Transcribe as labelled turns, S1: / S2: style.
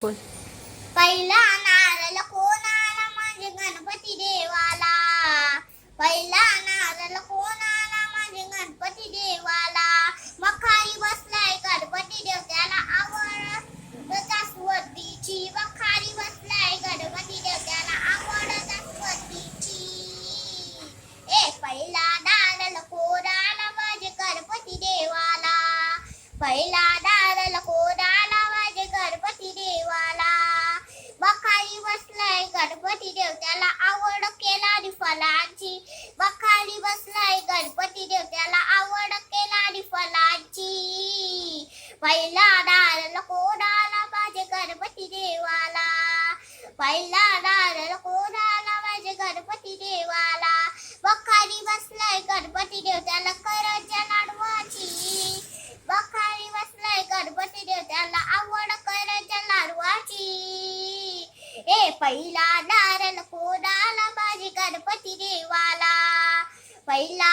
S1: बोल.
S2: पहिला नारळ कोणाला माझे गणपती देवाला. पहिला नारळ कोणाला माझे गणपती देवाला. मग खाली बसलाय गणपती देव त्याला आवड जास्वंदीची. मग खाली बसलाय गणपती देव त्याला आवड जास्वंदीची. पहिला नारळ कोणाला माझे गणपती देवाला. पहिला नारळ कोणाला माझे गणपती देवाला. मग खाली बसलाय गणपती देव त्याला आवड केला फलांची. मग खाली बसलाय गणपती देव त्याला आवड केला फलांची. पहिला नारळ कोणाला माझे गणपती देवाला. पहिला नारळ कोणाला माझे गणपती देवाला. मग खाली बसलाय गणपती देव त्याला करंज्या लाडवाची. मग खाली बसलाय गणपती देव त्याला आवड करंज्या लाडवाची. पहिला नारळ कोणाला माझे गणपती देवाला. पहिला